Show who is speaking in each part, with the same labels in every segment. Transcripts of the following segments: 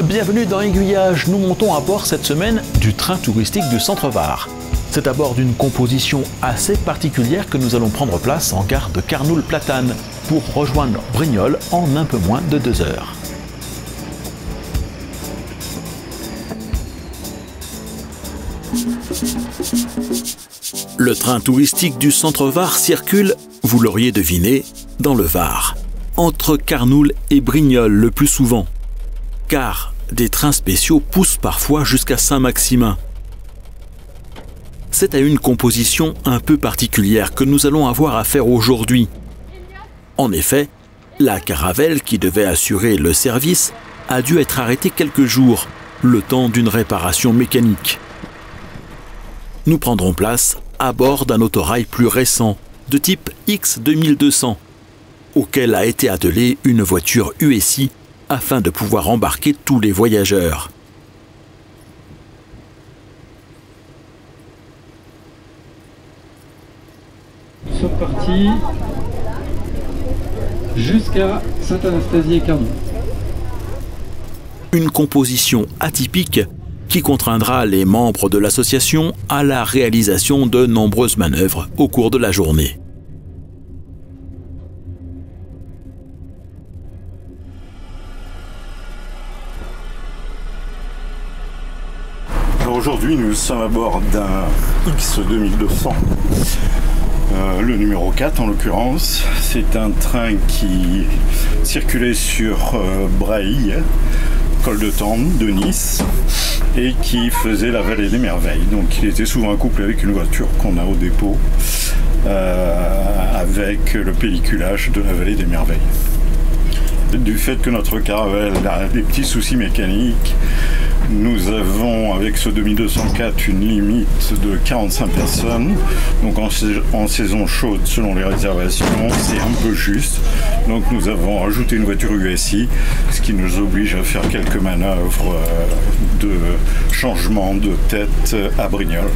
Speaker 1: Bienvenue dans Aiguillage, nous montons à bord cette semaine du train touristique du Centre Var. C'est à bord d'une composition assez particulière que nous allons prendre place en gare de Carnoules-Platane pour rejoindre Brignoles en un peu moins de 2 heures. Le train touristique du Centre Var circule, vous l'auriez deviné, dans le Var, entre Carnoules et Brignoles le plus souvent. Car des trains spéciaux poussent parfois jusqu'à Saint-Maximin. C'est à une composition un peu particulière que nous allons avoir affaire aujourd'hui. En effet, la caravelle qui devait assurer le service a dû être arrêtée quelques jours, le temps d'une réparation mécanique. Nous prendrons place à bord d'un autorail plus récent, de type X2200, auquel a été attelée une voiture USI afin de pouvoir embarquer tous les voyageurs.
Speaker 2: Nous sommes partis jusqu'à Sainte-Anastasie et Carnoules.
Speaker 1: Une composition atypique qui contraindra les membres de l'association à la réalisation de nombreuses manœuvres au cours de la journée.
Speaker 3: Aujourd'hui, nous sommes à bord d'un X2200, le numéro 4 en l'occurrence. C'est un train qui circulait sur Braille, Col de Tende de Nice, et qui faisait la vallée des merveilles. Donc il était souvent couplé avec une voiture qu'on a au dépôt, avec le pelliculage de la vallée des merveilles. Du fait que notre caravelle a des petits soucis mécaniques, nous avons avec ce 2204 une limite de 45 personnes. Donc en saison chaude, selon les réservations, c'est un peu juste. Donc nous avons ajouté une voiture USI, ce qui nous oblige à faire quelques manœuvres de changement de tête à Brignoles.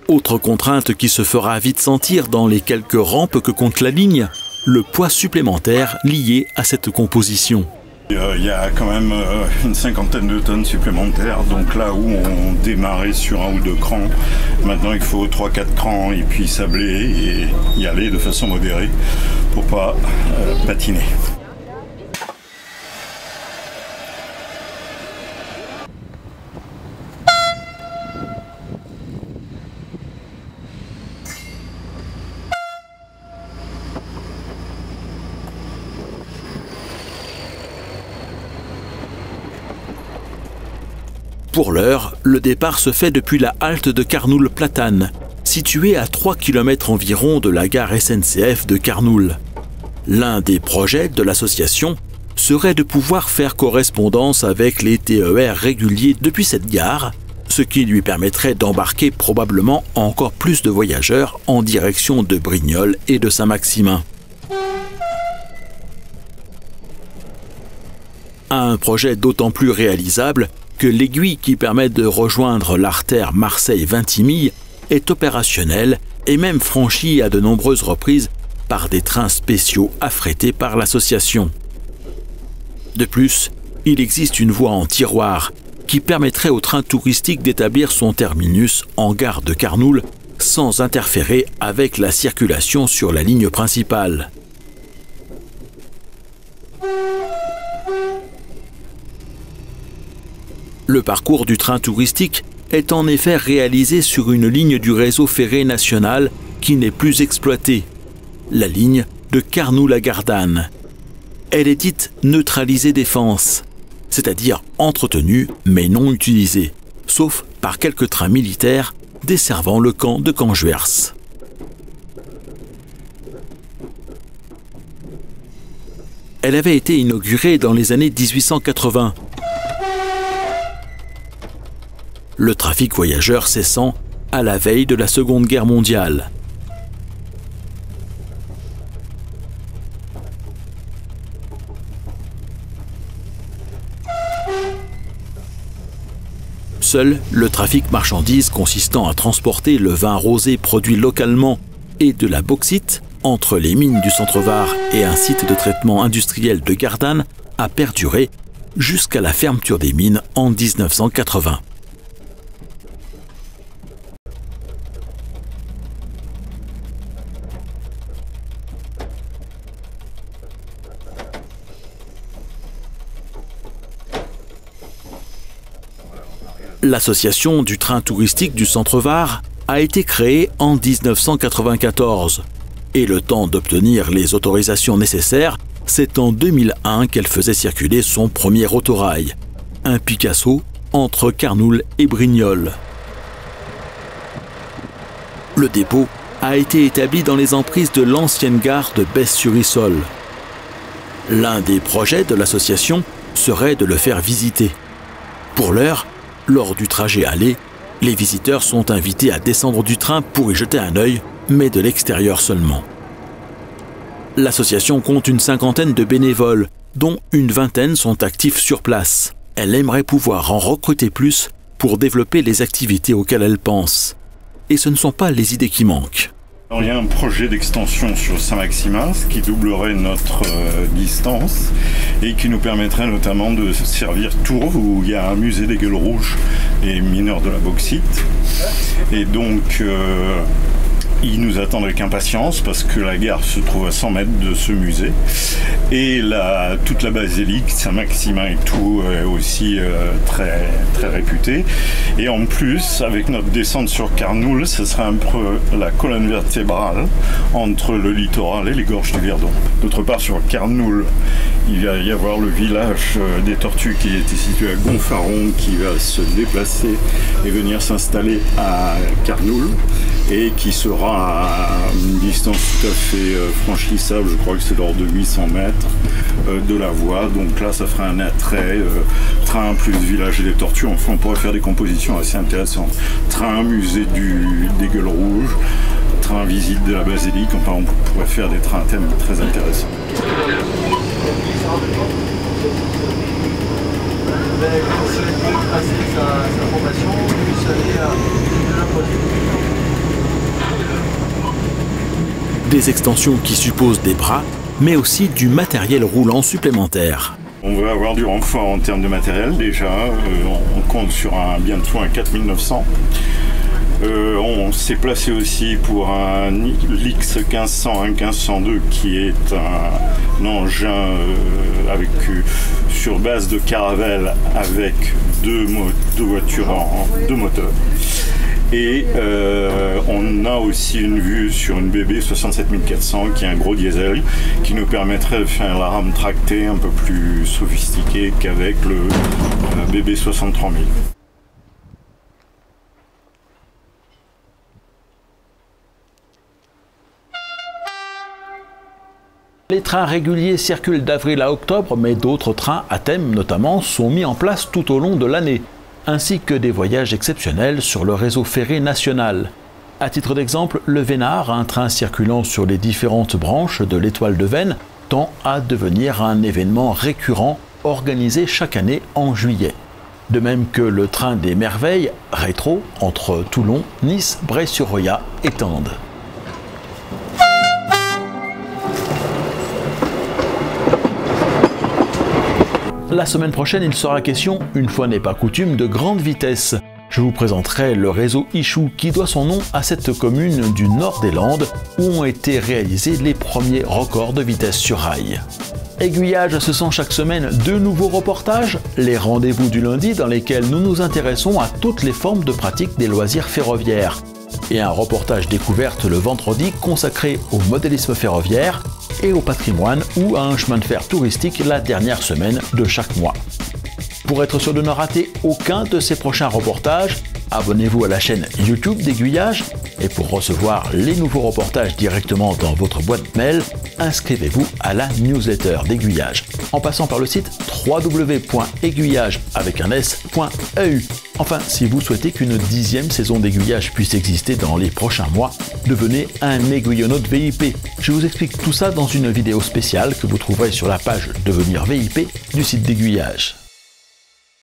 Speaker 1: Autre contrainte qui se fera vite sentir dans les quelques rampes que compte la ligne, le poids supplémentaire lié à cette composition.
Speaker 3: Il y a quand même une 50aine de tonnes supplémentaires, donc là où on démarrait sur 1 ou 2 crans, maintenant il faut 3-4 crans et puis sabler et y aller de façon modérée pour pas patiner.
Speaker 1: Pour l'heure, le départ se fait depuis la halte de Carnoules-Platane, située à 3 km environ de la gare SNCF de Carnoules. L'un des projets de l'association serait de pouvoir faire correspondance avec les TER réguliers depuis cette gare, ce qui lui permettrait d'embarquer probablement encore plus de voyageurs en direction de Brignoles et de Saint-Maximin. Un projet d'autant plus réalisable que l'aiguille qui permet de rejoindre l'artère Marseille-Vintimille est opérationnelle et même franchie à de nombreuses reprises par des trains spéciaux affrétés par l'association. De plus, il existe une voie en tiroir qui permettrait au train touristique d'établir son terminus en gare de Carnoules sans interférer avec la circulation sur la ligne principale. Le parcours du train touristique est en effet réalisé sur une ligne du réseau ferré national qui n'est plus exploitée, la ligne de Carnoules à Gardanne. Elle est dite neutralisée défense, c'est-à-dire entretenue mais non utilisée, sauf par quelques trains militaires desservant le camp de Canjuers. Elle avait été inaugurée dans les années 1880. Le trafic voyageurs cessant à la veille de la Seconde Guerre mondiale. Seul le trafic marchandises consistant à transporter le vin rosé produit localement et de la bauxite entre les mines du Centre-Var et un site de traitement industriel de Gardanne a perduré jusqu'à la fermeture des mines en 1980. L'association du train touristique du Centre-Var a été créée en 1994 et le temps d'obtenir les autorisations nécessaires, c'est en 2001 qu'elle faisait circuler son premier autorail, un Picasso entre Carnoules et Brignoles. Le dépôt a été établi dans les emprises de l'ancienne gare de Besse-sur-Issole. L'un des projets de l'association serait de le faire visiter. Pour l'heure, lors du trajet aller, les visiteurs sont invités à descendre du train pour y jeter un œil, mais de l'extérieur seulement. L'association compte une cinquantaine de bénévoles, dont une vingtaine sont actifs sur place. Elle aimerait pouvoir en recruter plus pour développer les activités auxquelles elle pense. Et ce ne sont pas les idées qui manquent.
Speaker 3: Il y a un projet d'extension sur Saint-Maximin, qui doublerait notre distance et qui nous permettrait notamment de servir Tours, où il y a un musée des gueules rouges et mineurs de la bauxite. Et donc, ils nous attendent avec impatience parce que la gare se trouve à 100 mètres de ce musée. Et toute la basilique, Saint-Maximin et tout, est aussi très, très réputée. Et en plus, avec notre descente sur Carnoules, ce sera un peu la colonne vertébrale entre le littoral et les gorges du Verdon. D'autre part, sur Carnoules, il va y avoir le village des Tortues qui était situé à Gonfaron, qui va se déplacer et venir s'installer à Carnoules, et qui sera à une distance tout à fait franchissable, je crois que c'est l'ordre de 800 mètres de la voie. Donc là, ça ferait un attrait, train plus village et des Tortues. Enfin, on pourrait faire des compositions assez intéressantes. Train, musée des gueules rouges, train, visite de la basilique. Enfin, on pourrait faire des trains à thème très intéressants.
Speaker 1: Des extensions qui supposent des bras, mais aussi du matériel roulant supplémentaire.
Speaker 3: On va avoir du renfort en termes de matériel déjà. On compte sur bien de soin 4900. On s'est placé aussi pour un Lix 1500, un 1502 qui est un engin sur base de caravelle avec deux moteurs. Et on a aussi une vue sur une BB 67400 qui est un gros diesel qui nous permettrait de faire la rame tractée un peu plus sophistiquée qu'avec le BB 63000.
Speaker 1: Les trains réguliers circulent d'avril à octobre, mais d'autres trains à thème notamment sont mis en place tout au long de l'année, ainsi que des voyages exceptionnels sur le réseau ferré national. À titre d'exemple, le Vénard, un train circulant sur les différentes branches de l'Étoile de Veynes, tend à devenir un événement récurrent organisé chaque année en juillet. De même que le train des Merveilles, rétro, entre Toulon, Nice, Bray-sur-Roya et Tende. La semaine prochaine, il sera question, une fois n'est pas coutume, de grande vitesse. Je vous présenterai le réseau Ichou qui doit son nom à cette commune du nord des Landes où ont été réalisés les premiers records de vitesse sur rail. Aiguillage, ce sont chaque semaine 2 nouveaux reportages, les rendez-vous du lundi dans lesquels nous nous intéressons à toutes les formes de pratique des loisirs ferroviaires. Et un reportage découverte le vendredi consacré au modélisme ferroviaire et au patrimoine ou à un chemin de fer touristique la dernière semaine de chaque mois. Pour être sûr de ne rater aucun de ces prochains reportages, abonnez-vous à la chaîne YouTube d'Aiguillage et pour recevoir les nouveaux reportages directement dans votre boîte mail, inscrivez-vous à la newsletter d'Aiguillage en passant par le site www.aiguillage.eu. Enfin, si vous souhaitez qu'une 10e saison d'Aiguillage puisse exister dans les prochains mois, devenez un aiguillonnaute VIP. Je vous explique tout ça dans une vidéo spéciale que vous trouverez sur la page Devenir VIP du site d'Aiguillage.